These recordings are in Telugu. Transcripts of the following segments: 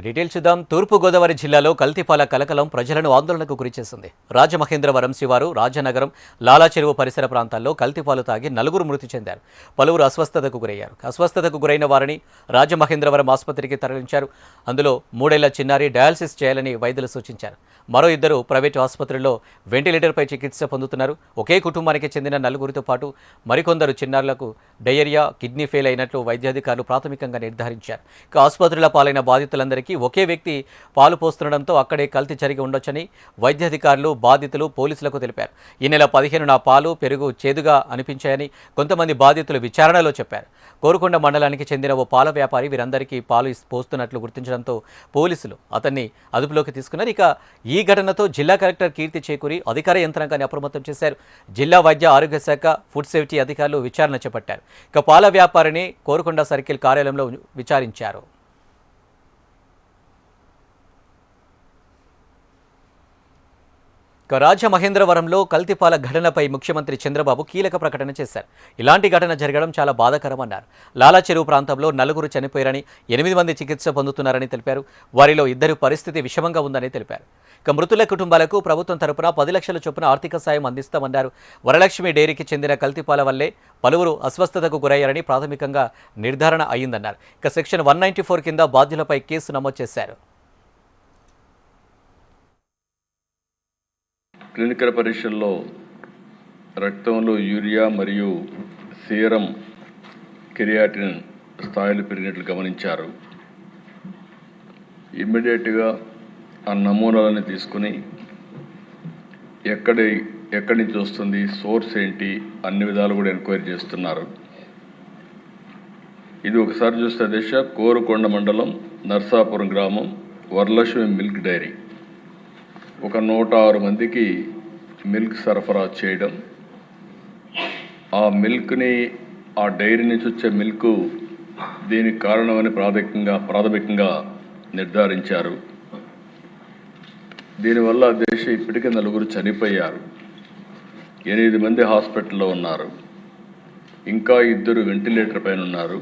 డీటెయిల్స్ చూద్దాం. తూర్పుగోదావరి జిల్లాలో కల్తీపాల కలకలం ప్రజలను ఆందోళనకు గురిచేసింది. రాజమహేంద్రవరం శివారు, రాజనగరం, లాలా చెరువు పరిసర ప్రాంతాల్లో కల్తీపాలు తాగి నలుగురు మృతి చెందారు. పలువురు అస్వస్థతకు గురయ్యారు. అస్వస్థతకు గురైన వారిని రాజమహేంద్రవరం ఆసుపత్రికి తరలించారు. అందులో 3 ఏళ్ల చిన్నారి డయాలసిస్ చేయాలని వైద్యులు సూచించారు. మరో 2 ప్రైవేటు ఆసుపత్రుల్లో వెంటిలేటర్పై చికిత్స పొందుతున్నారు. ఒకే కుటుంబానికి చెందిన నలుగురితో పాటు మరికొందరు చిన్నారులకు డయేరియా, కిడ్నీ ఫెయిల్ అయినట్లు వైద్యాధికారులు ప్రాథమికంగా నిర్ధారించారు. ఇక ఆసుపత్రుల పాలైన బాధితులందరికీ ఒకే వ్యక్తి పాలు పోస్తుండటంతో అక్కడే కల్తీ జరిగి ఉండొచ్చని వైద్యాధికారులు, బాధితులు పోలీసులకు తెలిపారు. ఈ నెల 15న పాలు, పెరుగు చేదుగా అనిపించాయని కొంతమంది బాధితులు విచారణలో చెప్పారు. కోరుకొండ మండలానికి చెందిన ఓ పాల వ్యాపారి వీరందరికీ పాలు పోస్తున్నట్లు గుర్తించడంతో పోలీసులు అతన్ని అదుపులోకి తీసుకున్నారు. ఇక ఈ ఘటనతో జిల్లా కలెక్టర్ కీర్తి చేకూరి అధికార యంత్రాంగాన్ని అప్రమత్తం చేశారు. జిల్లా వైద్య ఆరోగ్య శాఖ, ఫుడ్ సేఫ్టీ అధికారులు విచారణ చేపట్టారు. ఇక పాల వ్యాపారిని కోరుకొండ సర్కిల్ కార్యాలయంలో విచారించారు. రాజమహేంద్రవరంలో కల్తీపాల ఘటనపై ముఖ్యమంత్రి చంద్రబాబు కీలక ప్రకటన చేశారు. ఇలాంటి ఘటన జరగడం చాలా బాధాకరమన్నారు. లాలా చెరువు ప్రాంతంలో 4 చనిపోయారని, 8 మంది చికిత్స పొందుతున్నారని తెలిపారు. వారిలో 2 పరిస్థితి విషమంగా ఉందని తెలిపారు. ఇక మృతుల కుటుంబాలకు ప్రభుత్వం తరపున 10 లక్షల చొప్పున ఆర్థిక సాయం అందిస్తామన్నారు. వరలక్ష్మి డైరీకి చెందిన కల్తీపాల వల్లే పలువురు అస్వస్థతకు గురయ్యారని ప్రాథమికంగా నిర్ధారణ అయ్యిందన్నారు. ఇక సెక్షన్ 194 కింద బాధ్యులపై కేసు నమోదు చేశారు. క్లినికల్ పరీక్షల్లో రక్తంలో యూరియా మరియు సీరం కెరియాటిన్ స్థాయిలు పెరిగినట్లు గమనించారు. ఇమ్మీడియట్గా ఆ నమూనాలని తీసుకుని ఎక్కడి నుంచి వస్తుంది, సోర్స్ ఏంటి, అన్ని విధాలు కూడా ఎంక్వైరీ చేస్తున్నారు. ఇది ఒకసారి చూస్తే దిశ కోరుకొండ మండలం నర్సాపురం గ్రామం వరలక్ష్మి మిల్క్ డైరీ ఒక 106 మందికి మిల్క్ సరఫరా చేయడం, ఆ మిల్క్ని, ఆ డైరీ నుంచి వచ్చే మిల్క్ దీనికి కారణమని ప్రాథమికంగా నిర్ధారించారు. దీనివల్ల దేశం ఇప్పటికే 4 చనిపోయారు, 8 మంది హాస్పిటల్లో ఉన్నారు, ఇంకా 2 వెంటిలేటర్ పైన ఉన్నారు.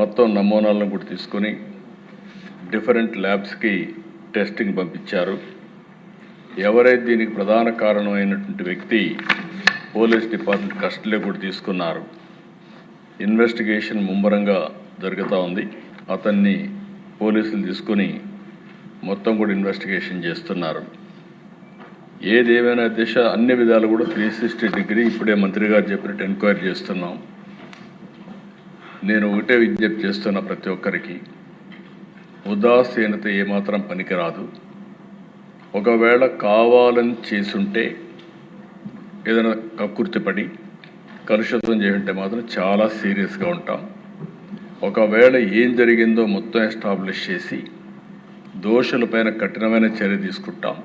మొత్తం నమూనాలను కూడా తీసుకొని డిఫరెంట్ ల్యాబ్స్కి టెస్టింగ్ పంపించారు. ఎవరైతే దీనికి ప్రధాన కారణమైనటువంటి వ్యక్తి పోలీస్ డిపార్ట్మెంట్ కస్టడీలో కూడా తీసుకున్నారు. ఇన్వెస్టిగేషన్ ముమ్మరంగా జరుగుతూ ఉంది. అతన్ని పోలీసులు తీసుకుని మొత్తం కూడా ఇన్వెస్టిగేషన్ చేస్తున్నారు. ఏదేమైనా దిశ అన్ని విధాలు కూడా 360 డిగ్రీ ఇప్పుడే మంత్రి గారు చెప్పినట్టు ఎంక్వైరీ చేస్తున్నాం. నేను ఒకటే విజ్ఞప్తి చేస్తున్నా, ప్రతి ఒక్కరికి ఉదాసీనత ఏమాత్రం పనికిరాదు. ఒకవేళ కావాలని చేసుంటే, ఏదైనా కక్కుర్తిపడి కలుషితం చేస్తుంటే మాత్రం చాలా సీరియస్గా ఉంటాం. ఒకవేళ ఏం జరిగిందో మొత్తం ఎస్టాబ్లిష్ చేసి దోషులపైన కఠినమైన చర్య తీసుకుంటాం.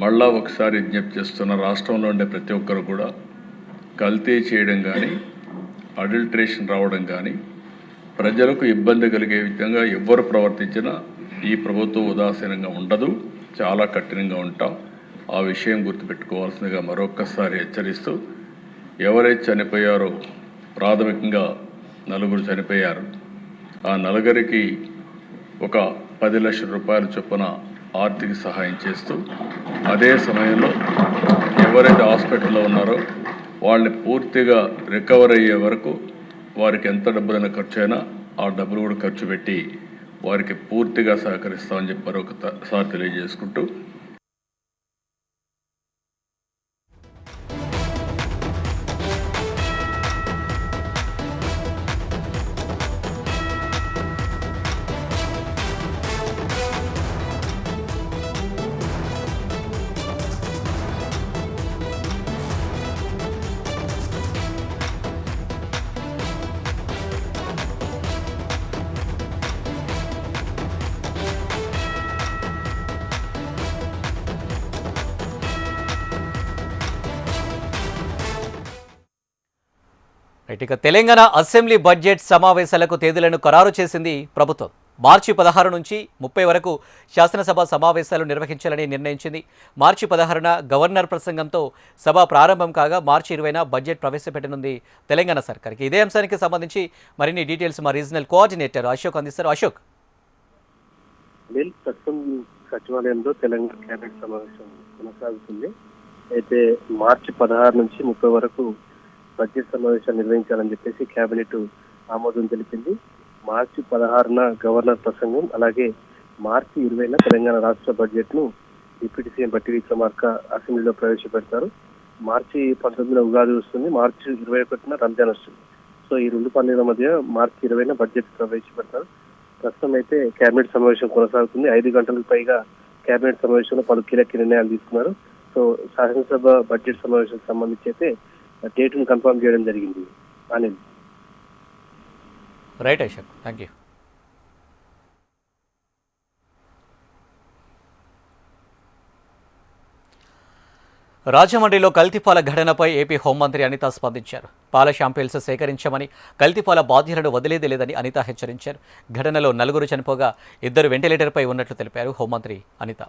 మళ్ళా ఒకసారి విజ్ఞప్తి చేస్తున్న, రాష్ట్రంలో ఉండే ప్రతి ఒక్కరు కూడా కల్తీ చేయడం కానీ, అడల్ట్రేషన్ రావడం కానీ, ప్రజలకు ఇబ్బంది కలిగే విధంగా ఎవరు ప్రవర్తించినా ఈ ప్రభుత్వం ఉదాసీనంగా ఉండదు, చాలా కఠినంగా ఉంటాం. ఆ విషయం గుర్తుపెట్టుకోవాల్సిందిగా మరొక్కసారి హెచ్చరిస్తూ, ఎవరైతే చనిపోయారో ప్రాథమికంగా 4 చనిపోయారు. ఆ 4కి ఒక 10 లక్షల రూపాయల చొప్పున ఆర్థిక సహాయం చేస్తూ, అదే సమయంలో ఎవరైతే హాస్పిటల్లో ఉన్నారో వాళ్ళని పూర్తిగా రికవర్ అయ్యే వరకు వారికి ఎంత డబ్బులైనా ఖర్చు అయినా ఆ డబ్బులు కూడా ఖర్చు పెట్టి వారికి పూర్తిగా సహకరిస్తామని చెప్పి మరొకసారి తెలియజేసుకుంటూ, ఇక తెలంగాణ అసెంబ్లీ బడ్జెట్ సమావేశాలకు తేదీలను ఖరారు చేసింది ప్రభుత్వం. మార్చి 16 నుంచి 30 వరకు శాసనసభ సమావేశాలు నిర్వహించాలని నిర్ణయించింది. మార్చి 16న గవర్నర్ ప్రసంగంతో సభ ప్రారంభం కాగా మార్చి 20న బడ్జెట్ ప్రవేశపెట్టనుంది తెలంగాణ సర్కార్కి. ఇదే అంశానికి సంబంధించి మరిన్ని డీటెయిల్స్ మా రీజనల్ కోఆర్డినేటర్ అశోక్ అందిస్తారు. అశోక్. ప్రస్తుతం సచివాలయంలో తెలంగాణ కేబినెట్ సమావేశం కొనసాగుతుంది. అయితే మార్చి 16 నుంచి 30 వరకు బడ్జెట్ సమావేశాలు నిర్వహించాలని చెప్పేసి కేబినెట్ ఆమోదం తెలిపింది. మార్చి 16న గవర్నర్ ప్రసంగం, అలాగే మార్చి 20న తెలంగాణ రాష్ట్ర బడ్జెట్ ను డిప్యూటీ సీఎం బట్టి విక్రమార్క అసెంబ్లీలో ప్రవేశపెడతారు. మార్చి 19న ఉగాది వస్తుంది, మార్చి 21న రంజాన్ వస్తుంది. సో ఈ రెండు పండుగల మధ్య మార్చి 20న బడ్జెట్ ప్రవేశపెడతారు. ప్రస్తుతం అయితే కేబినెట్ సమావేశం కొనసాగుతుంది. 5 గంటలకు పైగా కేబినెట్ సమావేశంలో పలు కీలక నిర్ణయాలు తీసుకున్నారు. సో శాసనసభ బడ్జెట్ సమావేశం సంబంధించి అయితే డేట్ను కన్ఫర్మ్ చేయడం జరిగింది. Anil. Right Ashok, thank you. రాజమండ్రిలో కల్తీపాల ఘటనపై ఏపీ హోంమంత్రి అనిత స్పందించారు. పాల షాంపిల్స్ సేకరించమని, కల్తీపాల బాధ్యులను వదిలేది లేదని అనిత హెచ్చరించారు. ఘటనలో 4 చనిపోగా 2 వెంటిలేటర్పై ఉన్నట్లు తెలిపారు హోంమంత్రి అనిత.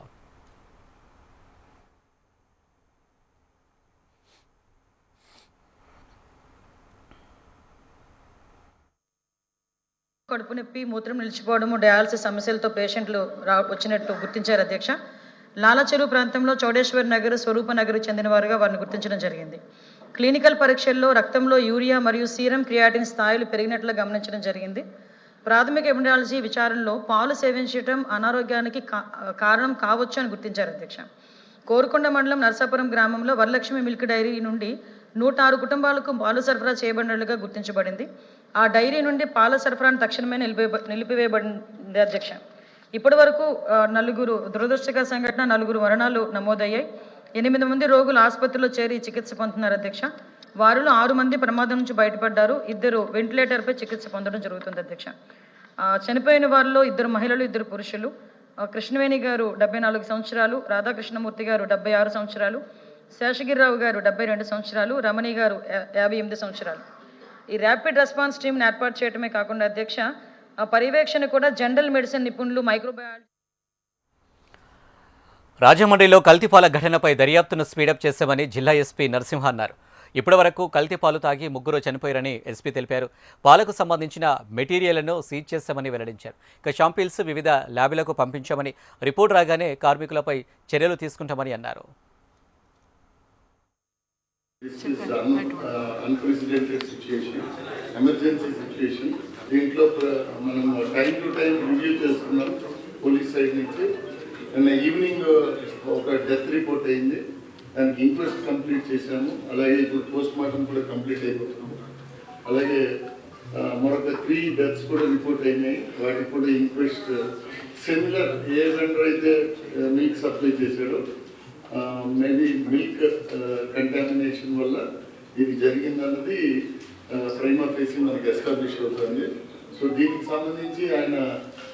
కడుపు నొప్పి, మూత్రం నిలిచిపోవడము, డయాలసిస్ సమస్యలతో పేషెంట్లు వచ్చినట్టు గుర్తించారు అధ్యక్ష. లాలాచెరువు ప్రాంతంలో చౌడేశ్వర్ నగర్, స్వరూప నగర్ చెందిన వారుగా వారిని గుర్తించడం జరిగింది. క్లినికల్ పరీక్షల్లో రక్తంలో యూరియా మరియు సీరం క్రియాటిన్ స్థాయిలు పెరిగినట్లు గమనించడం జరిగింది. ప్రాథమిక ఎపిడాలజీ విచారణలో పాలు సేవించడం అనారోగ్యానికి కారణం కావచ్చు అని గుర్తించారు అధ్యక్ష. కోరుకొండ మండలం నర్సాపురం గ్రామంలో వరలక్ష్మి మిల్క్ డైరీ నుండి 106 కుటుంబాలకు పాలు సరఫరా చేయబడినట్లుగా గుర్తించబడింది. ఆ డైరీ నుండి పాల సరఫరాను తక్షణమే నిలిపివేయబడింది అధ్యక్ష. ఇప్పటి వరకు 4 దురదృష్టకర సంఘటన, 4 మరణాలు నమోదయ్యాయి. 8 మంది రోగులు ఆసుపత్రిలో చేరి చికిత్స పొందుతున్నారు అధ్యక్ష. వారిలో 6 మంది ప్రమాదం నుంచి బయటపడ్డారు. 2 వెంటిలేటర్పై చికిత్స పొందడం జరుగుతుంది అధ్యక్ష. చనిపోయిన వారిలో 2 మహిళలు, 2 పురుషులు. కృష్ణవేణి గారు 74 సంవత్సరాలు, రాధాకృష్ణమూర్తి గారు 76 సంవత్సరాలు, శేషగిరిరావు గారు 72 సంవత్సరాలు, రమణి గారు 58 సంవత్సరాలు. ఈ ర్యాపిడ్ రెస్పాన్స్ టీంని ఏర్పాటు చేయడమే కాకుండా అధ్యక్ష, పర్యవేక్షణ కూడా జనరల్ మెడిసిన్ నిపుణులు, మైక్రోబయాలజీ. రాజమండ్రిలో కల్తీపాల ఘటనపై దర్యాప్తును స్పీడప్ చేశామని జిల్లా ఎస్పీ నరసింహ అన్నారు. ఇప్పటివరకు కల్తీపాలు తాగి 3 చనిపోయారని ఎస్పీ తెలిపారు. పాలకు సంబంధించిన మెటీరియల్ను సీజ్ చేశామని వెల్లడించారు. ఇక షాంపిల్స్ వివిధ ల్యాబ్లకు పంపించామని, రిపోర్ట్ రాగానే కార్మికులపై చర్యలు తీసుకుంటామని అన్నారు. This is unprecedented situation, emergency situation. దీంట్లో మనం టైం టు టైం రివ్యూ చేస్తున్నాం పోలీస్ సైడ్ నుంచి. నిన్న ఈవినింగ్ ఒక డెత్ రిపోర్ట్ అయింది, దానికి ఇంక్వెస్ట్ కంప్లీట్ చేశాము. అలాగే ఇప్పుడు పోస్ట్ మార్టం కూడా కంప్లీట్ అయిపోతున్నాము. అలాగే మరొక 3 డెత్స్ కూడా రిపోర్ట్ అయినాయి, వాటికి కూడా ఇంక్వెస్ట్. సిమిలర్ ఏ వెండర్ అయితే మిల్క్ సప్లై చేశాడో మేబీ మిల్క్ కంటామినేషన్ వల్ల ఇది జరిగిందన్నది ప్రైమా ఫేసి మనకి ఎస్టాబ్లిష్ అవుతుంది. సో దీనికి సంబంధించి ఆయన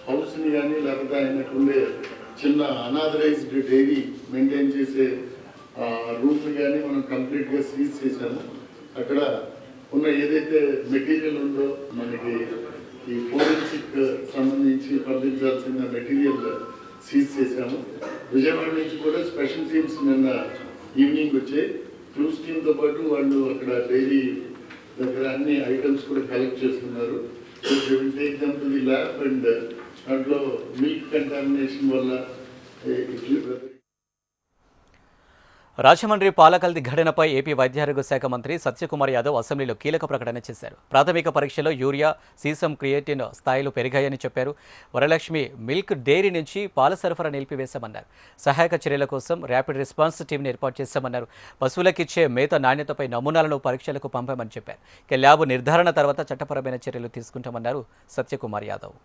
హౌస్ని కానీ లేకపోతే ఆయనకు ఉండే చిన్న అనాథరైజ్డ్ డైరీ మెయింటైన్ చేసే రూమ్ని కానీ మనం కంప్లీట్గా సీజ్ చేశాము. అక్కడ ఉన్న ఏదైతే మెటీరియల్ ఉందో మనకి ఈ ఫోరెన్సిక్ సంబంధించి పంపించాల్సిన మెటీరియల్ సీజ్ చేశాము. విజయవాడ నుంచి కూడా స్పెషల్ టీమ్స్ నిన్న ఈవినింగ్ వచ్చాయి. క్రూజ్ టీమ్తో పాటు వాళ్ళు అక్కడ డైరీ దగ్గర అన్ని ఐటమ్స్ కూడా కలెక్ట్ చేస్తున్నారు. So they will take them to the lab and దాంట్లో మిల్క్ కంటామినేషన్ వల్ల రాజమండ్రి పాల కల్తీ ఘటనపై ఏపీ వైద్యారోగ్య శాఖ మంత్రి సత్యకుమార్ యాదవ్ అసెంబ్లీలో కీలక ప్రకటన చేశారు. ప్రాథమిక పరీక్షలో యూరియా, సీసం క్రియేటిన్ స్థాయిలు పెరిగాయని చెప్పారు. వరలక్ష్మి మిల్క్ డైరీ నుంచి పాల సరఫరా నిలిపివేశామన్నారు. సహాయక చర్యల కోసం ర్యాపిడ్ రెస్పాన్స్ టీంని ఏర్పాటు చేశామన్నారు. పశువులకిచ్చే మేత నాణ్యతపై నమూనాలను పరీక్షలకు పంపామని చెప్పారు. ఇక ల్యాబ్ నిర్ధారణ తర్వాత చట్టపరమైన చర్యలు తీసుకుంటామన్నారు సత్యకుమార్ యాదవ్.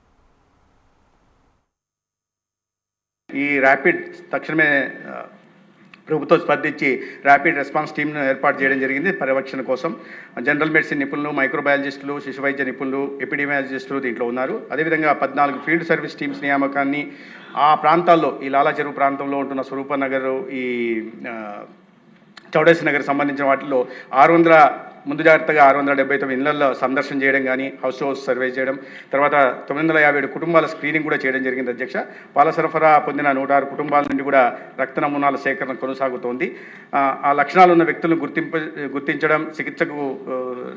ఈ ర్యాపిడ్ తక్షణమే ప్రభుత్వం స్పందించి ర్యాపిడ్ రెస్పాన్స్ టీమ్ను ఏర్పాటు చేయడం జరిగింది. పర్యవేక్షణ కోసం జనరల్ మెడిసిన్ నిపుణులు, మైక్రోబయాలజిస్టులు, శిశు వైద్య నిపుణులు, ఎపిడమియాలజిస్టులు దీంట్లో ఉన్నారు. అదేవిధంగా 14 ఫీల్డ్ సర్వీస్ టీమ్స్ నియామకాన్ని ఆ ప్రాంతాల్లో, ఈ లాలాచెరువు ప్రాంతంలో ఉంటున్న స్వరూప నగర్, ఈ చౌడేశ్వర్ నగర్ సంబంధించిన వాటిల్లో 600 ముందు జాగ్రత్తగా 679 ఇళ్లలో సందర్శన చేయడం కానీ హౌస్ హౌస్ సర్వే చేయడం, తర్వాత 957 కుటుంబాల స్క్రీనింగ్ కూడా చేయడం జరిగింది అధ్యక్ష. పాల సరఫరా పొందిన 106 కుటుంబాల నుండి కూడా రక్త నమూనాల సేకరణ కొనసాగుతోంది. ఆ లక్షణాలు ఉన్న వ్యక్తులను గుర్తించడం, చికిత్సకు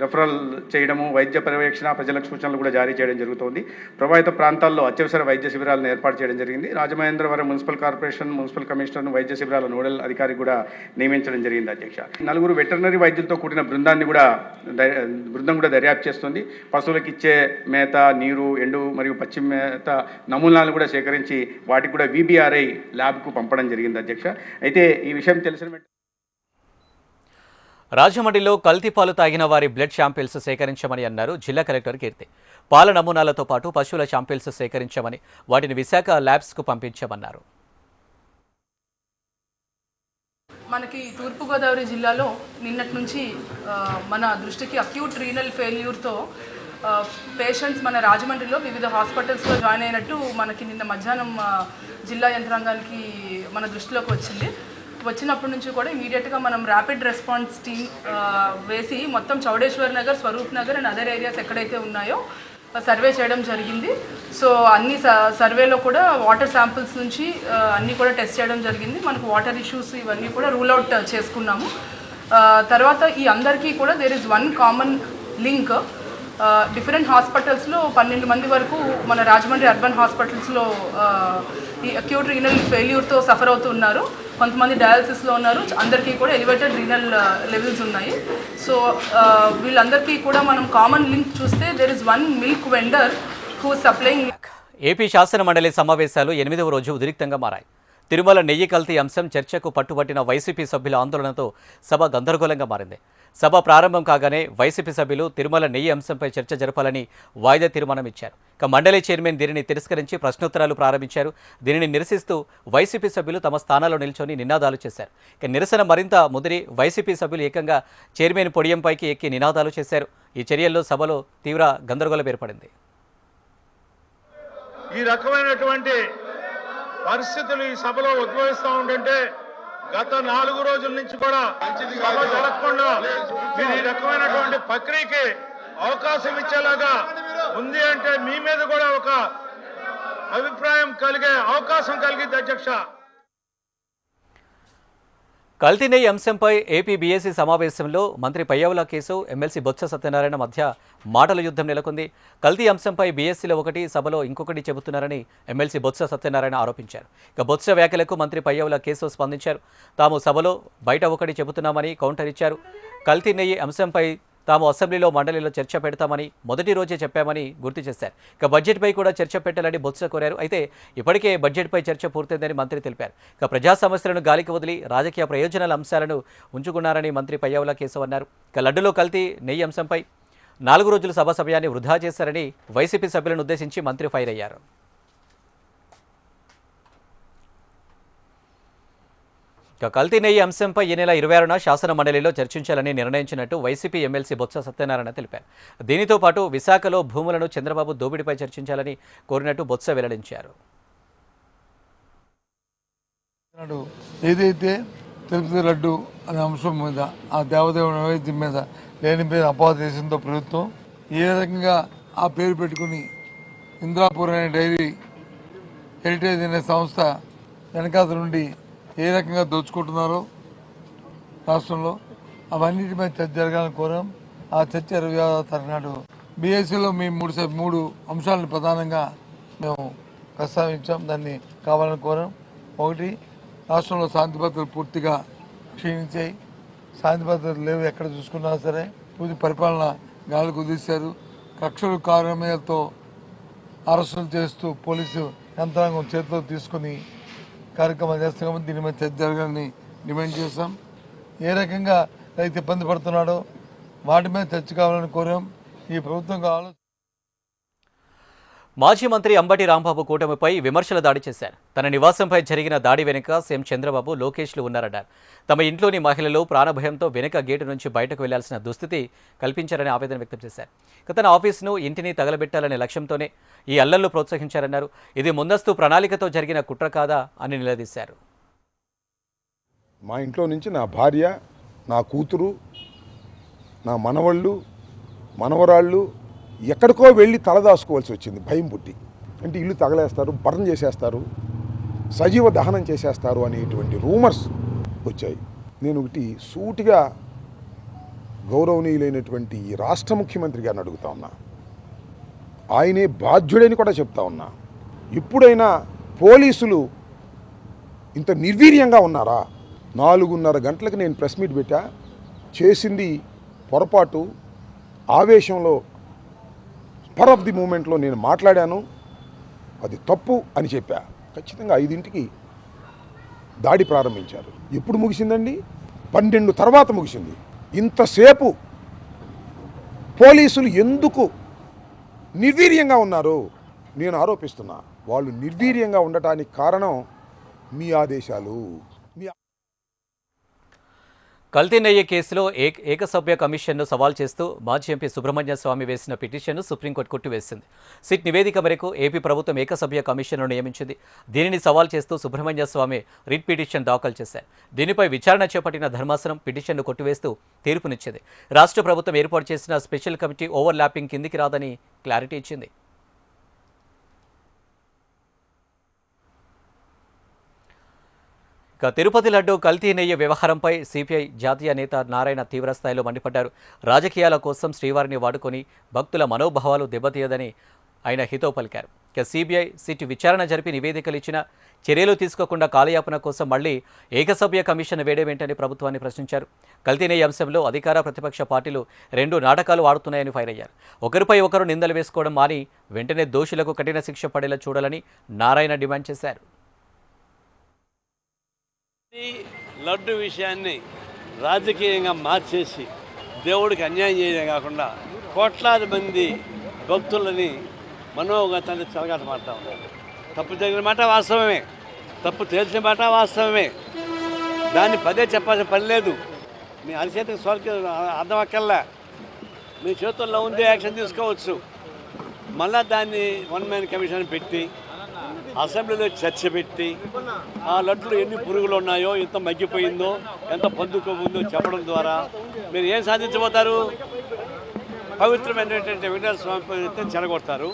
రెఫరల్ చేయడము, వైద్య పర్యవేక్షణ, ప్రజలకు సూచనలు కూడా జారీ చేయడం జరుగుతోంది. ప్రభావిత ప్రాంతాల్లో అత్యవసర వైద్య శిబిరాలను ఏర్పాటు చేయడం జరిగింది. రాజమహేంద్రవరం మున్సిపల్ కార్పొరేషన్ మున్సిపల్ కమిషనర్ను వైద్య శిబిరాల నోడల్ అధికారి కూడా నియమించడం జరిగింది అధ్యక్ష. 4 వెటర్నరీ వైద్యులతో కూడిన బృందం కూడా దర్యాప్తు చేస్తుంది. పశువులకు ఇచ్చే మేత, నీరు, ఎండు మరియు పచ్చి మేత నమూనాలను కూడా సేకరించి వాటికి కూడా VBRI ల్యాబ్కు పంపడం జరిగింది అధ్యక్ష. అయితే ఈ విషయం తెలిసిన రాజమండ్రిలో కల్తీ పాలు తాగిన వారి బ్లడ్ శాంపిల్స్ సేకరించమని అన్నారు జిల్లా కలెక్టర్ కీర్తి. పాల నమూనాలతో పాటు పశువుల శాంపిల్స్ సేకరించమని, వాటిని విశాఖ ల్యాబ్స్కు పంపించమన్నారు. మనకి తూర్పుగోదావరి జిల్లాలో నిన్నటి నుంచి మన దృష్టికి అక్యూట్ రీనల్ ఫెయిల్యూర్తో పేషెంట్స్ మన రాజమండ్రిలో వివిధ హాస్పిటల్స్లో జాయిన్ అయినట్టు మనకి నిన్న మధ్యాహ్నం జిల్లా యంత్రాంగానికి మన దృష్టిలోకి వచ్చినప్పటి నుంచి కూడా ఇమీడియట్గా మనం ర్యాపిడ్ రెస్పాన్స్ టీమ్ వేసి మొత్తం Chowdeshwar Nagar, Swaroop Nagar and other areas ఎక్కడైతే ఉన్నాయో సర్వే చేయడం జరిగింది. సో అన్ని సర్వేలో కూడా వాటర్ శాంపిల్స్ నుంచి అన్నీ కూడా టెస్ట్ చేయడం జరిగింది. మనకు వాటర్ ఇష్యూస్ ఇవన్నీ కూడా రూల్ అవుట్ చేసుకున్నాము. తర్వాత ఈ అందరికీ కూడా there is one common link. Different హాస్పిటల్స్లో 12 మంది వరకు మన రాజమండ్రి అర్బన్ హాస్పిటల్స్లో ఈ అక్యూట్ రీనల్ ఫెయిల్యూర్తో సఫర్ అవుతున్నారు. కొంతమంది డయాలసిస్లో ఉన్నారు. అందరికీ కూడా ఎలివేటెడ్ రీనల్ లెవెల్స్ ఉన్నాయి. సో వీళ్ళందరికీ కూడా మనం కామన్ లింక్ చూస్తే there is one milk vendor who supplying. AP శాసన మండలి సమావేశాలు 8వ రోజు ఉద్రిక్తంగా మారాయి. తిరుమల నెయ్యి కల్తీ అంశం చర్చకు పట్టుబట్టిన వైసీపీ సభ్యుల ఆందోళనతో సభ గందరగోళంగా మారింది. సభ ప్రారంభం కాగానే వైసీపీ సభ్యులు తిరుమల నెయ్యి అంశంపై చర్చ జరపాలని వాయిదా తీర్మానం ఇచ్చారు. ఇక మండలి చైర్మన్ దీనిని తిరస్కరించి ప్రశ్నోత్తరాలు ప్రారంభించారు. దీనిని నిరసిస్తూ వైసీపీ సభ్యులు తమ స్థానాల్లో నిల్చొని నినాదాలు చేశారు. ఇక నిరసన మరింత ముదిరి వైసీపీ సభ్యులు ఏకంగా చైర్మన్ పొడియంపైకి ఎక్కి నినాదాలు చేశారు. ఈ చర్యల్లో సభలో తీవ్ర గందరగోళం ఏర్పడింది. ఈ రకమైనటువంటి పరిస్థితులు ఈ సభలో ఉద్భవిస్తూ ఉంటుంటే గత 4 రోజుల నుంచి కూడా సభ జరగకుండా మీరు ఈ రకమైనటువంటి ప్రక్రియకి అవకాశం ఇచ్చేలాగా ఉంది అంటే మీ మీద కూడా ఒక అభిప్రాయం కలిగే అవకాశం కలిగింది అధ్యక్ష. కల్తీ నెయ్యి అంశంపై ఏపీ బీఎస్సీ సమావేశంలో మంత్రి పయ్యావుల కేశవ్, ఎమ్మెల్సీ బొత్స సత్యనారాయణ మధ్య మాటల యుద్ధం నెలకొంది. కల్తీ అంశంపై బీఎస్సీలో ఒకటి, సభలో ఇంకొకటి చెబుతున్నారని ఎమ్మెల్సీ బొత్స సత్యనారాయణ ఆరోపించారు. ఇక బొత్స వ్యాఖ్యలకు మంత్రి పయ్యావుల కేశవ్ స్పందించారు. తాము సభలో బయట ఒకటి చెబుతున్నామని కౌంటర్ ఇచ్చారు. కల్తీ నెయ్యి అంశంపై తాము అసెంబ్లీలో మండలిలో చర్చ పెడతామని మొదటి రోజే చెప్పామని గుర్తు చేశారు. ఇక బడ్జెట్పై కూడా చర్చ పెట్టాలని బొత్స కోరారు. అయితే ఇప్పటికే బడ్జెట్పై చర్చ పూర్తయిందని మంత్రి తెలిపారు. ఇక ప్రజా సమస్యలను గాలికి వదిలి రాజకీయ ప్రయోజనాల అంశాలను ఉంచుకున్నారని మంత్రి పయ్యావుల కేశవ్ అన్నారు. ఇక లడ్డులో కల్తీ నెయ్యి అంశంపై 4 రోజుల సభ సమయాన్ని వృధా చేశారని వైసీపీ సభ్యులను ఉద్దేశించి మంత్రి ఫైర్ అయ్యారు. ఇక కల్తీ నెయ్యి అంశంపై ఈ నెల 26న శాసన మండలిలో చర్చించాలని నిర్ణయించినట్టు వైసీపీ ఎమ్మెల్సీ బొత్స సత్యనారాయణ తెలిపారు. దీనితో పాటు విశాఖలో భూములను చంద్రబాబు దోపిడీపై చర్చించాలని కోరినట్టు బొత్స వెల్లడించారు. ఏదైతే తిరుపతి లడ్డు అనే అంశం మీద, ఆ దేవదేవుని నైవేద్యం మీద లేని పేరు అపాదేశంతో ప్రభుత్వం ఏ రకంగా ఆ పేరు పెట్టుకుని ఇంద్రాపూర్ అనే డైరీ హెరిటేజ్ అనే సంస్థ వెనకాల నుండి ఏ రకంగా దోచుకుంటున్నారో రాష్ట్రంలో అవన్నిటి మీద చర్చ జరగాలని కోరాం. ఆ చర్చ 26వ తారీఖు నాడు బీఎస్సీలో మేము 3 అంశాలను ప్రధానంగా మేము ప్రస్తావించాం. దాన్ని కావాలని కోరాం. 1, రాష్ట్రంలో శాంతి భద్రతలు పూర్తిగా క్షీణించాయి. శాంతి భద్రతలు లేవు. ఎక్కడ చూసుకున్నా సరే పూర్తి పరిపాలన గాలి కుదిశారు. కక్షలు కార్యమేలతో అరెస్టులు చేస్తూ పోలీసు యంత్రాంగం చేతిలో తీసుకుని కార్యక్రమాలు చేస్తున్నాము. దీని మీద చర్చ జరగాలని డిమాండ్ చేస్తాం. ఏ రకంగా రైతు ఇబ్బంది పడుతున్నాడో వాటి మీద చర్చ కావాలని కోరాం. ఈ ప్రభుత్వం కావాలి. మాజీ మంత్రి అంబటి రాంబాబు కూటమిపై విమర్శల దాడి చేశారు. తన నివాసంపై జరిగిన దాడి వెనుక సీఎం చంద్రబాబు, లోకేష్లు ఉన్నారన్నారు. తమ ఇంట్లోని మహిళలు ప్రాణభయంతో వెనుక గేటు నుంచి బయటకు వెళ్లాల్సిన దుస్థితి కల్పించారని ఆవేదన వ్యక్తం చేశారు. తన ఆఫీసును, ఇంటిని తగలబెట్టాలనే లక్ష్యంతోనే ఈ అల్లర్లు ప్రోత్సహించారన్నారు. ఇది ముందస్తు ప్రణాళికతో జరిగిన కుట్ర కాదా అని నిలదీశారు. మా ఇంట్లో నుంచి నా భార్య, నా కూతురు నా మనవళ్ళు మనవరాళ్ళు ఎక్కడికో వెళ్ళి తలదాసుకోవాల్సి వచ్చింది భయం పుట్టి. అంటే ఇల్లు తగలేస్తారు, బర్న్ చేసేస్తారు, సజీవ దహనం చేసేస్తారు అనేటువంటి రూమర్స్ వచ్చాయి. నేను ఒకటి సూటిగా గౌరవనీయులైనటువంటి ఈ రాష్ట్ర ముఖ్యమంత్రి గారిని అడుగుతా ఉన్నా, ఆయనే బాధ్యుడని కూడా చెప్తా ఉన్నా, ఇప్పుడైనా పోలీసులు ఇంత నిర్వీర్యంగా ఉన్నారా? 4:30 గంటలకు నేను ప్రెస్ మీట్ పెట్టా, చేసింది పొరపాటు, ఆవేశంలో స్పర్ ఆఫ్ ది మూమెంట్లో నేను మాట్లాడాను, అది తప్పు అని చెప్పా. ఖచ్చితంగా 5ంటికి దాడి ప్రారంభించారు. ఎప్పుడు ముగిసిందండి? 12 తర్వాత ముగిసింది. ఇంతసేపు పోలీసులు ఎందుకు నిర్వీర్యంగా ఉన్నారు నేను ఆరోపిస్తున్నా. వాళ్ళు నిర్వీర్యంగా ఉండటానికి కారణం మీ ఆదేశాలు. కల్తీ నెయ్యి కేసులో ఏకసభ్య కమిషన్ను సవాల్ చేస్తూ మాజీ ఎంపీ సుబ్రహ్మణ్య స్వామి వేసిన పిటిషన్ను సుప్రీంకోర్టు కొట్టివేసింది. సిట్ నివేదిక మేరకు ఏపీ ప్రభుత్వం ఏకసభ్య కమిషన్ను నియమించింది. దీనిని సవాల్ చేస్తూ సుబ్రహ్మణ్య స్వామి రిట్ పిటిషన్ దాఖలు చేశారు. దీనిపై విచారణ చేపట్టిన ధర్మాసనం పిటిషన్ను కొట్టివేస్తూ తీర్పునిచ్చింది. రాష్ట్ర ప్రభుత్వం ఏర్పాటు చేసిన స్పెషల్ కమిటీ ఓవర్ ల్యాపింగ్ కిందికి రాదని క్లారిటీ ఇచ్చింది. ఇక తిరుపతి లడ్డు కల్తీ నెయ్యి వ్యవహారంపై సిపిఐ జాతీయ నేత నారాయణ తీవ్రస్థాయిలో మండిపడ్డారు. రాజకీయాల కోసం శ్రీవారిని వాడుకొని భక్తుల మనోభావాలు దెబ్బతీయదని ఆయన హితవు పలికారు. ఇక సిబిఐ సిట్ విచారణ జరిపి నివేదికలు ఇచ్చిన చర్యలు తీసుకోకుండా కాలయాపన కోసం మళ్లీ ఏకసభ్య కమిషన్ వేయడమేంటని ప్రభుత్వాన్ని ప్రశ్నించారు. కల్తీ నెయ్యి అంశంలో అధికార ప్రతిపక్ష పార్టీలు 2 నాటకాలు ఆడుతున్నాయని ఫైర్ అయ్యారు. ఒకరిపై ఒకరు నిందలు వేసుకోవడం మాని వెంటనే దోషులకు కఠిన శిక్ష పడేలా చూడాలని నారాయణ డిమాండ్ చేశారు. లడ్డు విషయాన్ని రాజకీయంగా మార్చేసి దేవుడికి అన్యాయం చేయడం కాకుండా కోట్లాది మంది భక్తులని మనోగతాన్ని చెలగాట మారుతూ ఉన్నారు. తప్పు జరిగిన మాట వాస్తవమే, తప్పు తెలిసిన మాట వాస్తవమే, దాన్ని పదే చెప్పాల్సిన పని లేదు. మీ అరిచేతికి సోల్కి అర్థం అక్కర్లా, మీ చేతుల్లో ఉందే యాక్షన్ తీసుకోవచ్చు. మళ్ళా దాన్ని 1 మ్యాన్ కమిషన్ పెట్టి అసెంబ్లీలో చర్చ పెట్టి ఆ లడ్డులో ఎన్ని పురుగులు ఉన్నాయో, ఎంత మగ్గిపోయిందో, ఎంత పొందుకోముందో చెప్పడం ద్వారా మీరు ఏం సాధించబోతారు? పవిత్రమైనటువంటి వెంకటేశ్వర స్వామి పవిత్రత చెడగొడతారు,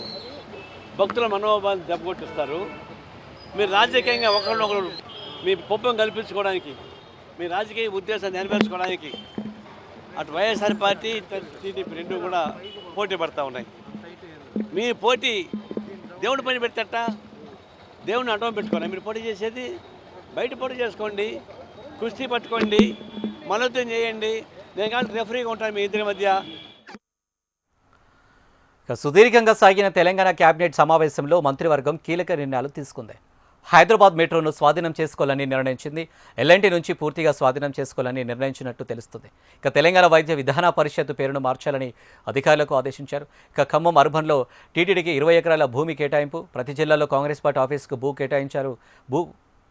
భక్తుల మనోభావాన్ని దెబ్బకొట్టిస్తారు. మీరు రాజకీయంగా ఒకరినొకరు మీ పొప్పం కల్పించుకోవడానికి, మీ రాజకీయ ఉద్దేశాన్ని నెరవేర్చుకోవడానికి అటు వైఎస్ఆర్ పార్టీ టీడీపీ 2 కూడా పోటీ పడతా ఉన్నాయి. మీ పోటీ దేవుడి పని పెడతట, దేవుడిని అడ్డం పెట్టుకోండి. మీరు పోటీ చేసేది బయట పోటీ చేసుకోండి, కుస్తీ పట్టుకోండి, మనోద్ధం చేయండి. నేను కానీ రెఫరీగా ఉంటాను మీ ఇద్దరి మధ్య. సుదీర్ఘంగా సాగిన తెలంగాణ కేబినెట్ సమావేశంలో మంత్రివర్గం కీలక నిర్ణయాలు తీసుకుంది. హైదరాబాద్ మెట్రోను స్వాధీనం చేసుకోవాలని నిర్ణయించింది. ఎల్ఎన్టీ నుంచి పూర్తిగా స్వాధీనం చేసుకోవాలని నిర్ణయించినట్టు తెలుస్తుంది. ఇక తెలంగాణ వైద్య విధాన పరిషత్ పేరును మార్చాలని అధికారులకు ఆదేశించారు. ఇక ఖమ్మం అర్బన్లో టీటీడీకి 20 ఎకరాల భూమి కేటాయింపు, ప్రతి జిల్లాలో కాంగ్రెస్ పార్టీ ఆఫీసుకు భూ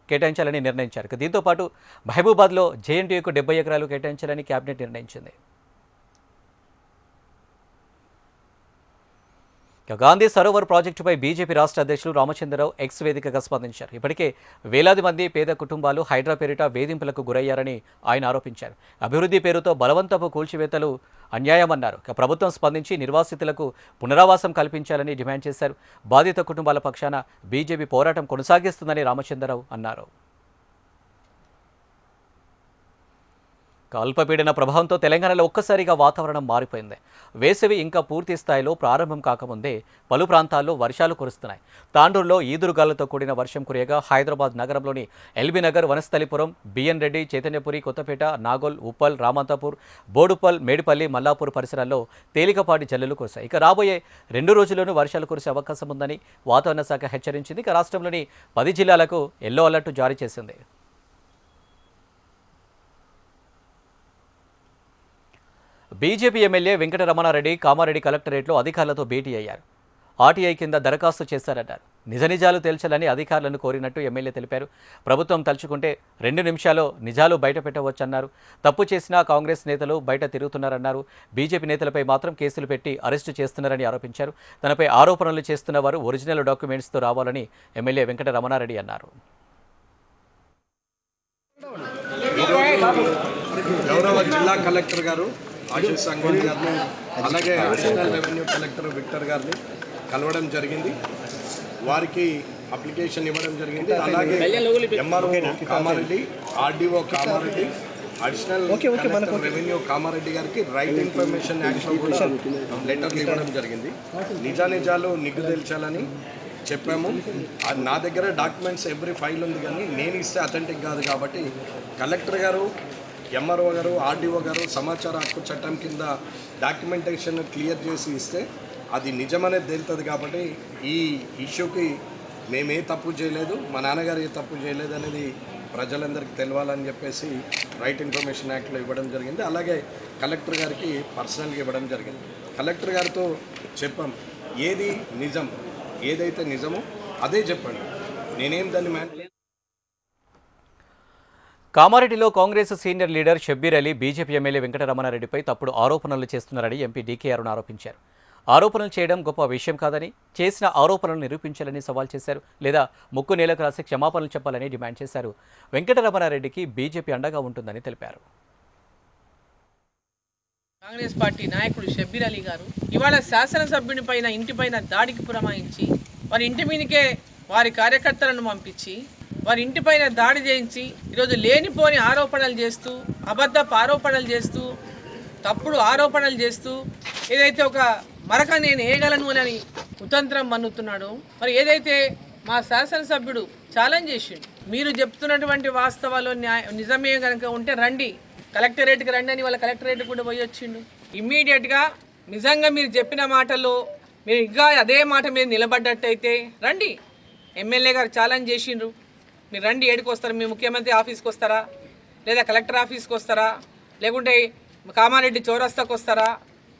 కేటాయించాలని నిర్ణయించారు. ఇక దీంతోపాటు మహబూబాద్లో జేఎన్టీయూకు 70 ఎకరాలు కేటాయించాలని కేబినెట్ నిర్ణయించింది. గాంధీ సరోవర్ ప్రాజెక్టుపై బీజేపీ రాష్ట్ర అధ్యక్షులు రామచంద్రరావు ఎక్స్ వేదికగా స్పందించారు. ఇప్పటికే వేలాది మంది పేద కుటుంబాలు హైడ్రా పేరిట వేధింపులకు గురయ్యారని ఆయన ఆరోపించారు. అభివృద్ధి పేరుతో బలవంతపు కూల్చివేతలు అన్యాయమన్నారు. ప్రభుత్వం స్పందించి నిర్వాసితులకు పునరావాసం కల్పించాలని డిమాండ్ చేశారు. బాధిత కుటుంబాల పక్షాన బీజేపీ పోరాటం కొనసాగిస్తుందని రామచంద్రరావు అన్నారు. అల్పపీడన ప్రభావంతో తెలంగాణలో ఒక్కసారిగా వాతావరణం మారిపోయింది. వేసవి ఇంకా పూర్తి స్థాయిలో ప్రారంభం కాకముందే పలు ప్రాంతాల్లో వర్షాలు కురుస్తున్నాయి. తాండూరులో ఈదురుగాలతో కూడిన వర్షం కురియగా హైదరాబాద్ నగరంలోని ఎల్బీ నగర్, వనస్థలిపురం, బిఎన్ రెడ్డి, చైతన్యపురి, కొత్తపేట, నాగోల్, ఉప్పల్, రామంతపూర్, బోడుపల్, మేడిపల్లి, మల్లాపూర్ పరిసరాల్లో తేలికపాటి జల్లులు కురిశాయి. ఇక రాబోయే 2 రోజుల్లోనూ వర్షాలు కురిసే అవకాశం ఉందని వాతావరణ శాఖ హెచ్చరించింది. ఇక రాష్ట్రంలోని 10 జిల్లాలకు ఎల్లో అలర్ట్ జారీ చేసింది. బీజేపీ ఎమ్మెల్యే వెంకటరమణారెడ్డి కామారెడ్డి కలెక్టరేట్లో అధికారులతో భేటీ అయ్యారు. ఆర్టీఐ కింద దరఖాస్తు చేశారన్నారు. నిజాలు తేల్చాలని అధికారులను కోరినట్టు ఎమ్మెల్యే తెలిపారు. ప్రభుత్వం తలుచుకుంటే 2 నిమిషాల్లో నిజాలు బయట పెట్టవచ్చన్నారు. తప్పు చేసినా కాంగ్రెస్ నేతలు బయట తిరుగుతున్నారన్నారు. బీజేపీ నేతలపై మాత్రం కేసులు పెట్టి అరెస్టు చేస్తున్నారని ఆరోపించారు. తనపై ఆరోపణలు చేస్తున్న వారు ఒరిజినల్ డాక్యుమెంట్స్తో రావాలని ఎమ్మెల్యే వెంకటరమణారెడ్డి అన్నారు. గౌరవ జిల్లా కలెక్టర్ గారు ఆశీష్ సంఘాన్ గారిని అలాగే అడిషనల్ రెవెన్యూ కలెక్టర్ విక్టర్ గారిని కలవడం జరిగింది. వారికి అప్లికేషన్ ఇవ్వడం జరిగింది. అలాగే MRO Kamareddy, RDO Kamareddy, additional collector revenue Kamareddy గారికి రైట్ ఇన్ఫర్మేషన్ యాక్ట్లో కూడా లెటర్లు ఇవ్వడం జరిగింది. నిజానిజాలు నిగ్గు తేల్చాలని చెప్పాము. నా దగ్గర డాక్యుమెంట్స్ ఎవ్రీ ఫైల్ ఉంది, కానీ నేను ఇస్తే అథెంటిక్ కాదు కాబట్టి కలెక్టర్ గారు, ఎంఆర్ఓ గారు, ఆర్డీఓ గారు సమాచార హక్కు చట్టం కింద డాక్యుమెంటేషన్ క్లియర్ చేసి ఇస్తే అది నిజమనేది తేలుతుంది. కాబట్టి ఈ ఇష్యూకి మేమే తప్పు చేయలేదు, మా నాన్నగారు ఏ తప్పు చేయలేదు అనేది ప్రజలందరికీ తెలవాలని చెప్పేసి రైట్ ఇన్ఫర్మేషన్ యాక్ట్లో ఇవ్వడం జరిగింది. అలాగే కలెక్టర్ గారికి పర్సనల్గా ఇవ్వడం జరిగింది. కలెక్టర్ గారితో చెప్పాం, ఏది నిజం, ఏదైతే నిజమో అదే చెప్పండి, నేనేం దాన్ని కామారెడ్డిలో Congress senior leader Shabbir Ali BJP MLA వెంకటరమణారెడ్డిపై తప్పుడు ఆరోపణలు చేస్తున్నారని ఎంపీ డీకే అరుణ్ ఆరోపించారు. ఆరోపణలు చేయడం గొప్ప విషయం కాదని, చేసిన ఆరోపణలు నిరూపించాలని సవాల్ చేశారు. లేదా ముక్కు నేలకు రాసి క్షమాపణలు చెప్పాలని డిమాండ్ చేశారు. వెంకటరమణారెడ్డికి బీజేపీ అండగా ఉంటుందని తెలిపారు. కాంగ్రెస్ పార్టీ నాయకుడు షబ్బీర్ అలీ గారు ఇవాళ శాసనసభ్యుని పైన ఇంటిపైన దాడికి పురమాయించి వారి ఇంటి మీదకే వారి కార్యకర్తలను పంపించి వారి ఇంటిపైన దాడి చేయించి ఈరోజు లేనిపోని ఆరోపణలు చేస్తూ, అబద్ధపు ఆరోపణలు చేస్తూ, తప్పుడు ఆరోపణలు చేస్తూ ఏదైతే ఒక మరక నేను వేయగలను అని కుతంత్రం మన్నుతున్నాడు. మరి ఏదైతే మా శాసనసభ్యుడు ఛాలెంజ్ చేసిండు, మీరు చెప్తున్నటువంటి వాస్తవాలు నిజమే కనుక ఉంటే రండి, కలెక్టరేట్కి రండి అని వాళ్ళ కలెక్టరేట్కి కూడా పోయి వచ్చిండు. ఇమ్మీడియట్గా నిజంగా మీరు చెప్పిన మాటలో మీరు ఇంకా అదే మాట మీద నిలబడ్డట్టయితే రండి. ఎమ్మెల్యే గారు ఛాలెంజ్ చేసిండ్రు, మీరు రండి. ఏడికి వస్తారు? మీ ముఖ్యమంత్రి ఆఫీస్కి వస్తారా, లేదా కలెక్టర్ ఆఫీస్కి వస్తారా, లేకుంటే కామారెడ్డి చౌరస్తాకు వస్తారా?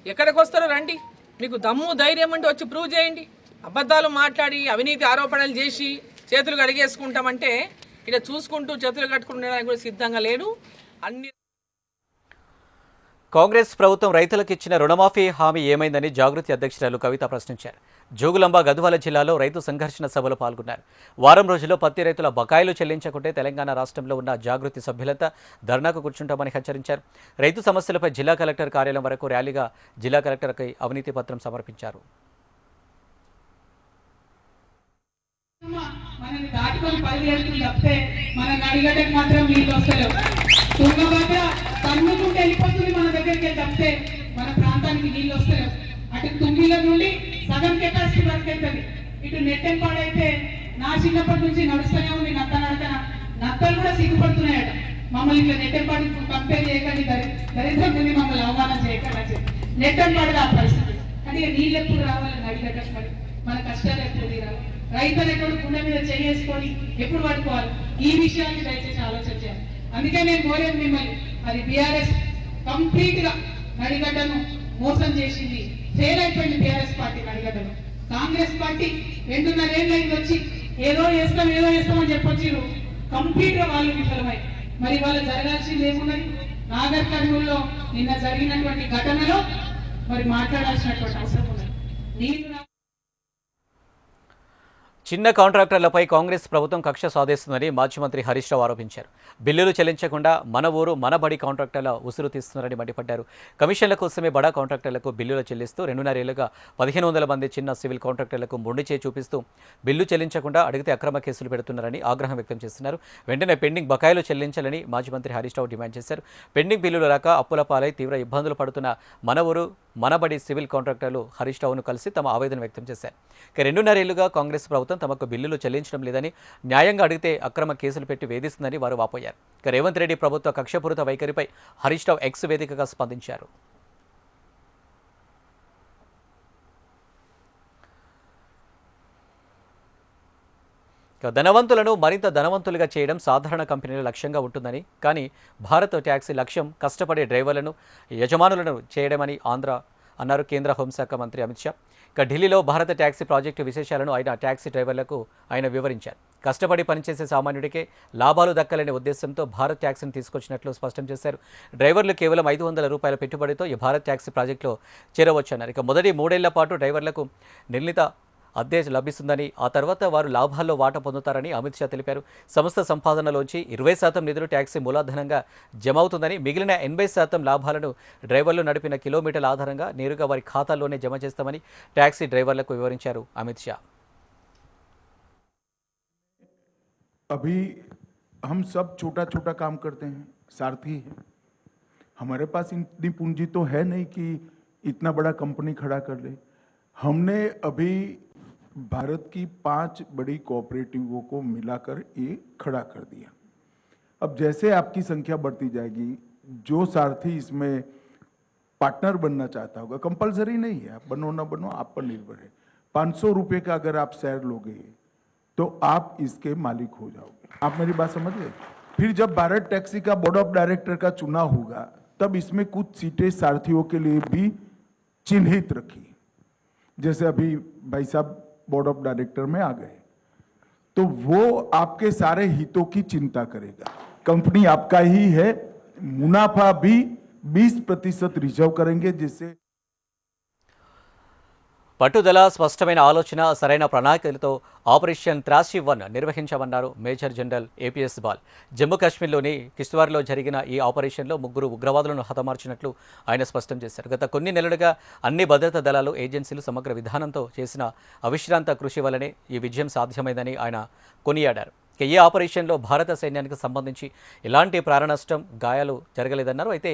ఎక్కడికి వస్తారో రండి. మీకు దమ్ము ధైర్యం అంటే వచ్చి ప్రూవ్ చేయండి. అబద్ధాలు మాట్లాడి అవినీతి ఆరోపణలు చేసి చేతులు కడిగేసుకుంటామంటే ఇలా చూసుకుంటూ చేతులు కట్టుకుంటానికి కూడా సిద్ధంగా లేడు. అన్ని కాంగ్రెస్ ప్రభుత్వం రైతులకు ఇచ్చిన రుణమాఫీ హామీ ఏమైందని జాగృతి అధ్యక్షురాలు కవిత ప్రశ్నించారు. జోగులాంబ గద్వాల జిల్లాలో రైతు సంఘర్షణ సభలో పాల్గొన్నారు. వారం రోజుల్లో పత్తి రైతుల బకాయిలు చెల్లించకుంటే తెలంగాణ రాష్ట్రంలో ఉన్న జాగృతి సభ్యులంతా ధర్నాకు కూర్చుంటామని హెచ్చరించారు. రైతు సమస్యలపై జిల్లా కలెక్టర్ కార్యాలయం వరకు ర్యాలీగా జిల్లా కలెక్టర్కి అవినీతి పత్రం సమర్పించారు. మనని దాటుకొని 10 ఏళ్ళు తప్పితే మన నడిగడ్డకు మాత్రం నీళ్ళు వస్తలేవు. తుంగభద్ర తన్నుకుంటే వెళ్ళిపోతుంది మన దగ్గరికి తప్పితే మన ప్రాంతానికి నీళ్ళు వస్తలేవు. అటు తుంగిల నుండి సగం కెపాసిటీ వరకు వెళ్తుంది. ఇటు నెట్టెంపాడైతే నా చిన్నప్పటి నుంచి నడుస్తూనే ఉంది నత్త నడకన. నత్తలు కూడా సిగ్గుపడుతున్నాయట, మమ్మల్ని ఇట్లా నెట్టెంపాడు కంపేర్ చేయకండి, దరిద్రం ముందు మమ్మల్ని అవమానం చేయకండి. నెట్టెంపాడు ఆ పరిస్థితి. కానీ నీళ్ళు ఎప్పుడు రావాలి నడిగడ్డకు, మరి మన కష్టాలు ఎప్పుడు తీరాలి? రైతులు ఎక్కడ గుండె మీద చేసుకొని ఎప్పుడు పడుకోవాలి? ఈ విషయాన్ని దయచేసి ఆలోచించాలి. అందుకే నేను కోరేది మిమ్మల్ని, అది బీఆర్ఎస్ కంప్లీట్ గా నడిగడ్డను మోసం చేసింది, ఫెయిల్ అయిపోయింది బీఆర్ఎస్ పార్టీ నడిగడ్డను. కాంగ్రెస్ పార్టీ 2.5 ఏళ్ళు వచ్చి ఏదో చేస్తామని చెప్పొచ్చిరు, కంప్లీట్ గా వాళ్ళు విఫలమై. మరి వాళ్ళు జరగాల్సింది ఏమున్నది? నాగర్ కర్నూలులో నిన్న జరిగినటువంటి ఘటనలో మరి మాట్లాడాల్సినటువంటి అవసరం ఉన్నది. నీళ్లు చిన్న కాంట్రాక్టర్లపై కాంగ్రెస్ ప్రభుత్వం కక్ష సాధిస్తుందని మాజీ మంత్రి హరీష్ రావు ఆరోపించారు. బిల్లులు చెల్లించకుండా మన ఊరు మన బడి కాంట్రాక్టర్ల ఉసురు తీస్తున్నారని మండిపడ్డారు. కమిషన్ల కోసమే బడా కాంట్రాక్టర్లకు బిల్లులు చెల్లిస్తూ 2.5 ఏళ్లుగా 1500 మంది చిన్న సివిల్ కాంట్రాక్టర్లకు మొండి చేయి చూపిస్తూ బిల్లు చెల్లించకుండా అడిగితే అక్రమ కేసులు పెడుతున్నారని ఆగ్రహం వ్యక్తం చేస్తున్నారు. వెంటనే పెండింగ్ బకాయిలు చెల్లించాలని మాజీ మంత్రి హరీష్ రావు డిమాండ్ చేశారు. పెండింగ్ బిల్లులు రాక అప్పుల పాలై తీవ్ర ఇబ్బందులు పడుతున్న మన ఊరు మనబడి సివిల్ కాంట్రాక్టర్లు హరీష్ రావును కలిసి తమ ఆవేదన వ్యక్తం చేశారు. 2.5 ఏళ్లుగా కాంగ్రెస్ ప్రభుత్వం తమకు బిల్లులు చెల్లించడం లేదని, న్యాయంగా అడిగితే అక్రమ కేసులు పెట్టి వేధిస్తుందని వారు వాపోయారు. రేవంత్ రెడ్డి ప్రభుత్వ కక్షపూరిత వైఖరిపై హరీష్ రావు ఎక్స్ వేదికగా స్పందించారు. ధనవంతులను మరింత ధనవంతులుగా చేయడం సాధారణ కంపెనీల లక్ష్యంగా ఉంటుందని, కానీ భారత్ ట్యాక్సీ లక్ష్యం కష్టపడే డ్రైవర్లను యజమానులను చేయడమని అన్నారు కేంద్ర హోంశాఖ మంత్రి అమిత్ షా. ఢిల్లీలో భారత ట్యాక్సీ ప్రాజెక్టు విశేషాలను ఆయన ట్యాక్సీ డ్రైవర్లకు ఆయన వివరించారు. కష్టపడి పనిచేసే సామాన్యుడికే లాభాలు దక్కాలనే ఉద్దేశంతో భారత్ ట్యాక్సీని తీసుకొచ్చినట్లు స్పష్టం చేశారు. డ్రైవర్లు కేవలం 500 రూపాయల పెట్టుబడితో ఈ భారత్ ట్యాక్సీ ప్రాజెక్టులో చేరవచ్చన్నారు. మొదటి 3 ఏళ్ల పాటు డ్రైవర్లకు నిర్ణీత అద్దె లభిస్తుందని, ఆ తర్వాత వారు లాభాల్లో వాటా పొందుతారని అమిత్ షా తెలిపారు. సంస్థ సంపాదనలోంచి 20% నిధులు ట్యాక్సీ మూలధనంగా జమ అవుతుందని, మిగిలిన 80% లాభాలను డ్రైవర్లు నడిపిన కిలోమీటర్ల ఆధారంగా నేరుగా వారి ఖాతాల్లోనే జమ చేస్తామని ట్యాక్సీ డ్రైవర్లకు వివరించారు అమిత్ షా. अभी हम सब छोटा छोटा काम करते हैं, सारथी है, हमारे पास इतनी पूंजी तो है नहीं कि इतना बड़ा कंपनी खड़ा कर ले। हमने अभी भारत की 5 बड़ी कोऑपरेटिवों को मिलाकर ये खड़ा कर दिया। अब जैसे आपकी संख्या बढ़ती जाएगी, जो सारथी इसमें पार्टनर बनना चाहता होगा, कंपलसरी नहीं है, आप बनो ना बनो आप पर निर्भर है। 500 रुपये का अगर आप शेयर लोगे तो आप इसके मालिक हो जाओगे। आप मेरी बात समझ गए? फिर जब भारत टैक्सी का बोर्ड ऑफ डायरेक्टर का चुनाव होगा, तब इसमें कुछ सीटें सारथियों के लिए भी चिन्हित रखी, जैसे अभी भाई साहब बोर्ड ऑफ डायरेक्टर में आ गए, तो वो आपके सारे हितों की चिंता करेगा। कंपनी आपका ही है, मुनाफा भी 20% रिजर्व करेंगे, जिससे పట్టుదల, స్పష్టమైన ఆలోచన, సరైన ప్రణాళికలతో ఆపరేషన్ త్రాసి-1 నిర్వహించామన్నారు major general APS Bal. Jammu కాశ్మీర్లోని కిష్త్వార్లో జరిగిన ఈ ఆపరేషన్లో 3 ఉగ్రవాదులను హతమార్చినట్లు ఆయన స్పష్టం చేశారు. గత కొన్ని నెలలుగా అన్ని భద్రతా దళాలు, ఏజెన్సీలు సమగ్ర విధానంతో చేసిన అవిశ్రాంత కృషి వల్లనే ఈ విజయం సాధ్యమైందని ఆయన కొనియాడారు. ఈ ఆపరేషన్లో భారత సైన్యానికి సంబంధించి ఎలాంటి ప్రాణనష్టం, గాయాలు జరగలేదన్నారు. అయితే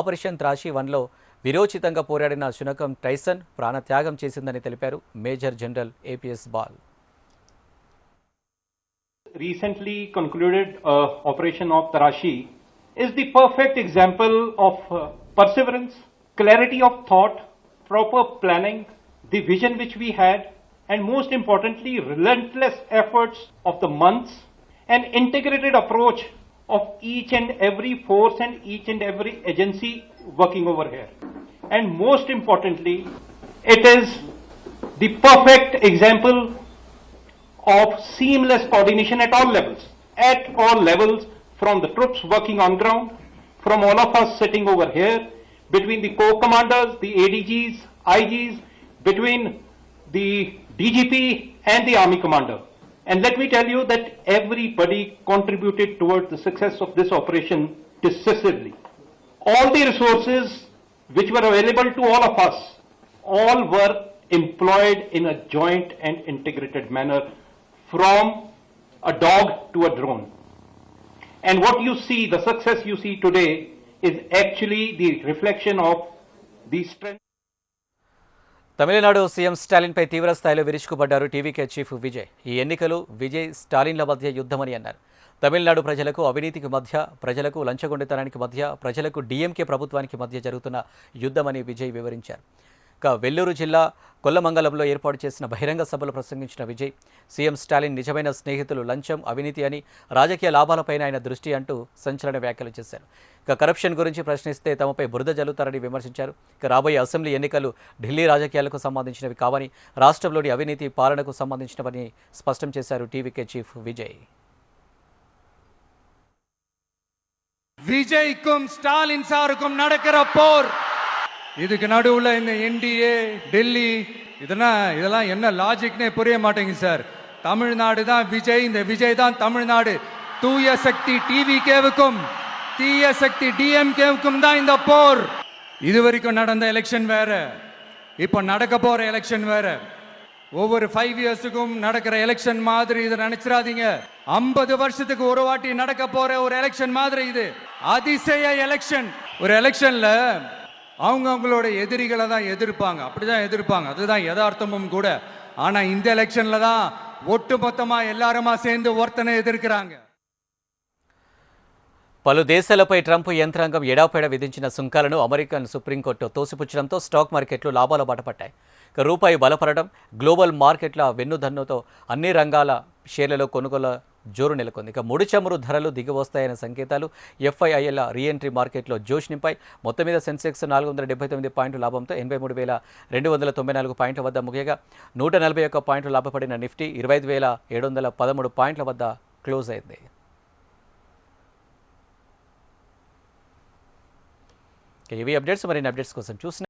ఆపరేషన్ త్రాసి-1లో విరోచితంగా పోరాడిన శునకం టైసన్ ప్రాణత్యాగం చేసిందని తెలిపారు major general APS ball. Recently concluded operation of Tarashi is the perfect example of perseverance, clarity of thought, proper planning, the vision which we had, and most importantly relentless efforts of the months, an integrated approach of each and every force and each and every agency working over here. And most importantly, it is the perfect example of seamless coordination at all levels, from the troops working on ground, from all of us sitting over here, between the corps commanders, the ADGs, IGs, between the DGP and the army commander. And let me tell you that everybody contributed towards the success of this operation decisively. All the resources which were available to all of us, all were employed in a joint and integrated manner, from a dog to a drone. And what you see, the success you see today, is actually the reflection of the strength. Tamil Nadu CM స్టాలిన్పై తీవ్ర స్థాయిలో విరుచుకుపడ్డారు టీవీకే చీఫ్ విజయ్. ఈ ఎన్నికలు విజయ్ స్టాలిన్ల మధ్య యుద్ధమని అన్నారు. తమిళనాడు ప్రజలకు అవినీతికి మధ్య, ప్రజలకు లంచగొండితనానికి మధ్య, ప్రజలకు డీఎంకే ప్రభుత్వానికి మధ్య జరుగుతున్న యుద్ధమని విజయ్ వివరించారు. వెల్లూరు జిల్లా కొల్లమంగళంలో ఏర్పాటు చేసిన బహిరంగ సభలో ప్రసంగించిన విజయ్, సీఎం స్టాలిన్ నిజమైన స్నేహితులు లంచం, అవినీతి అని, రాజకీయ లాభాలపైన ఆయన దృష్టి అంటూ సంచలన వ్యాఖ్యలు చేశారు. కరప్షన్ గురించి ప్రశ్నిస్తే తమపై బురద జల్లుతారని విమర్శించారు. రాబోయే అసెంబ్లీ ఎన్నికలు ఢిల్లీ రాజకీయాలకు సంబంధించినవి కావని, రాష్ట్రంలోని అవినీతి పాలనకు సంబంధించినవని స్పష్టం చేశారు టీవీకే చీఫ్ విజయ్. விஜய்க்கும் ஸ்டாலின் சாருக்கும் நடக்கிற போர், இதுக்கு நடுவுல இந்த என்டிஏ, டெல்லி, இதெல்லாம் என்ன லாஜிக்னே புரிய மாட்டேங்குது சார். தமிழ்நாடு தான் விஜய், இந்த விஜய் தான் தமிழ்நாடு. தூய சக்தி டிவிகேவுக்கும் தீய சக்தி டிஎம்கேவுக்கும் தான் இந்த போர். இதுவரைக்கும் நடந்த எலெக்ஷன் வேற, இப்போ நடக்க போற எலெக்ஷன் வேற. ஒவ்வொரு 5 இயர்ஸுக்கும் நடக்கிற எலெக்ஷன் மாதிரி இதை நினைச்சிடாதீங்க. 50 வருஷத்துக்கு ஒரு வாட்டி நடக்க போற ஒரு எலெக்ஷன் மாதிரி இது. அதிசய எலெக்ஷன். ஒரு எலெக்ஷன்ல அவங்களோட எதிரிகளை தான் எதிர்ப்பாங்க, அப்படிதான் எதிர்ப்பாங்க, அதுதான் யதார்த்தமும் கூட. ஆனா இந்த எலெக்ஷன்ல தான் ஒட்டுமொத்தமா எல்லாருமா சேர்ந்து ஒருத்தனை ఎదుర్కறாங்க. పలు దేశాలపై ట్రంప్ యంత్రాంగం ఎడాపెడా విధించిన సుంకాలను అమెరికన్ సుప్రీంకోర్టు తోసిపుచ్చడంతో స్టాక్ మార్కెట్లు లాభాల బాట పట్టాయి. రూపాయి బలపడడం, గ్లోబల్ మార్కెట్ల వెన్నుదన్నుతో అన్ని రంగాల షేర్లలో కొనుగోలు జోరు నెలకొంది. ముడి చమురు ధరలు దిగివస్తాయనే సంకేతాలు ఎఫ్ఐఐల రీఎంట్రీ మార్కెట్లో జోష్ నింపాయి. మొత్తం మీద సెన్సెక్స్ 479 పాయింట్ల లాభంతో 83,294 పాయింట్ల వద్ద ముగియగా 141 పాయింట్లు లాభపడిన నిఫ్టీ 25,713 పాయింట్ల వద్ద క్లోజ్ అయింది. ఇవి అప్డేట్స్. మరిన్ని అప్డేట్స్ కోసం చూసిన